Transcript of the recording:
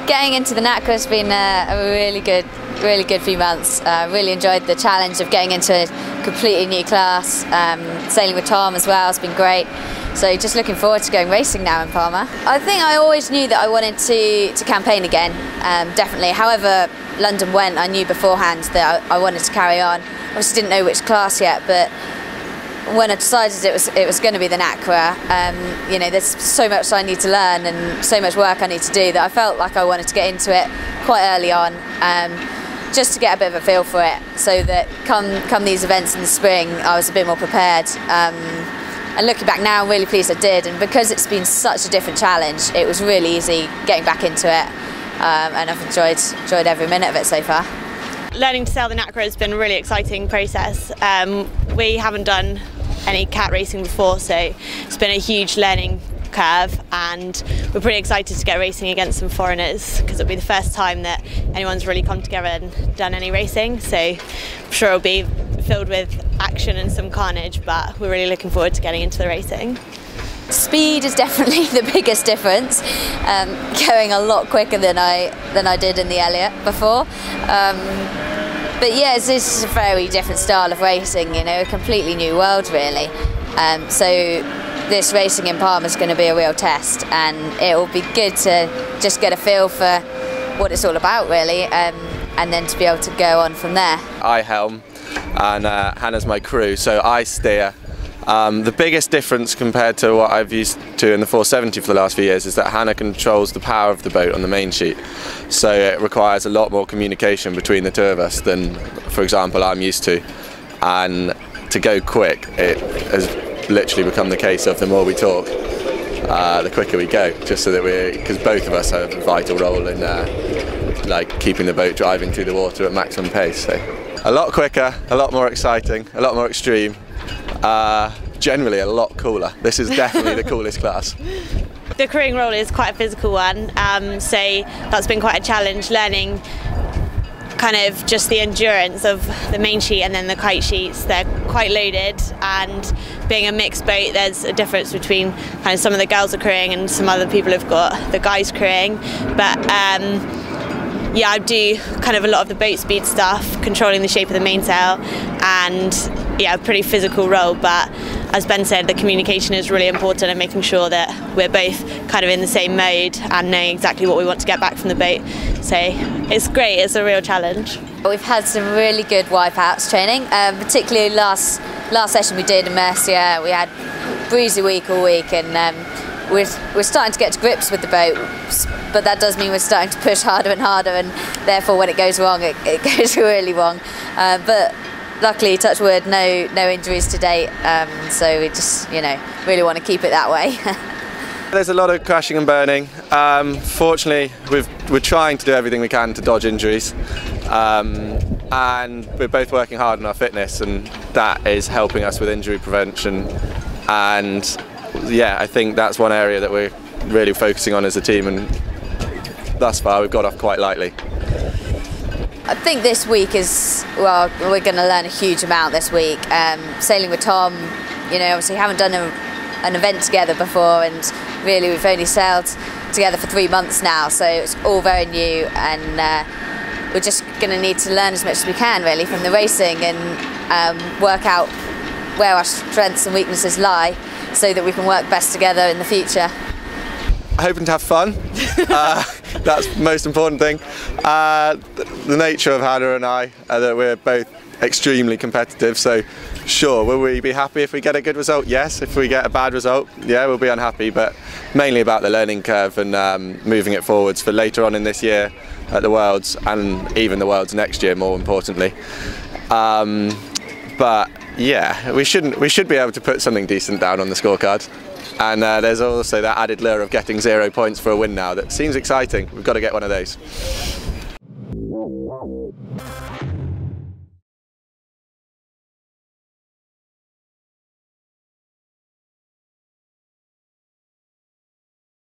Getting into the Nacra has been a really good few months. Really enjoyed the challenge of getting into a completely new class. Sailing with Tom as well has been great. So just looking forward to going racing now in Palma. I think I always knew that I wanted to campaign again, definitely. However London went, I knew beforehand that I wanted to carry on. Obviously didn't know which class yet, but when I decided it was going to be the Nacra, you know, there's so much I need to learn and so much work I need to do that I felt like I wanted to get into it quite early on, just to get a bit of a feel for it, so that come these events in the spring I was a bit more prepared. And looking back now, I'm really pleased I did, and because it's been such a different challenge, it was really easy getting back into it, and I've enjoyed every minute of it so far. Learning to sail the Nacra has been a really exciting process. We haven't done any cat racing before, so it's been a huge learning curve, and we're pretty excited to get racing against some foreigners because it'll be the first time that anyone's really come together and done any racing, so I'm sure it'll be filled with action and some carnage, but we're really looking forward to getting into the racing. Speed is definitely the biggest difference, going a lot quicker than I did in the Elliot before. But yeah, this is a very different style of racing, you know, a completely new world really. So this racing in Palma is going to be a real test, and it will be good to just get a feel for what it's all about really, and then to be able to go on from there. I helm and Hannah's my crew, so I steer. The biggest difference compared to what I've used to in the 470 for the last few years is that Hannah controls the power of the boat on the main sheet, so it requires a lot more communication between the two of us than, for example, I'm used to. And to go quick, it has literally become the case of the more we talk, the quicker we go, just so that because both of us have a vital role in like keeping the boat driving through the water at maximum pace. So a lot quicker, a lot more exciting, a lot more extreme. Generally a lot cooler. This is definitely the coolest class. The crewing role is quite a physical one, so that's been quite a challenge, learning kind of just the endurance of the main sheet and then the kite sheets. They're quite loaded, and being a mixed boat there's a difference between kind of some of the girls are crewing and some other people have got the guys crewing, but yeah, I do kind of a lot of the boat speed stuff, controlling the shape of the mainsail, and yeah, a pretty physical role, but as Ben said, the communication is really important and making sure that we're both kind of in the same mode and knowing exactly what we want to get back from the boat. So it's great, it's a real challenge. We've had some really good wipeouts training, particularly last session we did in Murcia. We had breezy week all week, and we're starting to get to grips with the boat, but that does mean we're starting to push harder and harder, and therefore when it goes wrong, it goes really wrong. But luckily, touch wood, no injuries to date, so we just, you know, really want to keep it that way. There's a lot of crashing and burning. Fortunately, we're trying to do everything we can to dodge injuries, and we're both working hard on our fitness, and that is helping us with injury prevention. And yeah, I think that's one area that we're really focusing on as a team, and thus far we've got off quite lightly. I think this week is, well, we're going to learn a huge amount this week. Sailing with Tom, you know, obviously haven't done an event together before, and really we've only sailed together for 3 months now, so it's all very new, and we're just going to need to learn as much as we can really from the racing, and work out where our strengths and weaknesses lie, so that we can work best together in the future. Hoping to have fun. That's the most important thing. The nature of Hannah and I are that we're both extremely competitive, so sure, will we be happy if we get a good result? Yes. If we get a bad result, yeah, we'll be unhappy, but mainly about the learning curve and moving it forwards for later on in this year at the Worlds, and even the Worlds next year, more importantly. But yeah, we should be able to put something decent down on the scorecard. And there's also that added lure of getting 0 points for a win now that seems exciting. We've got to get one of those.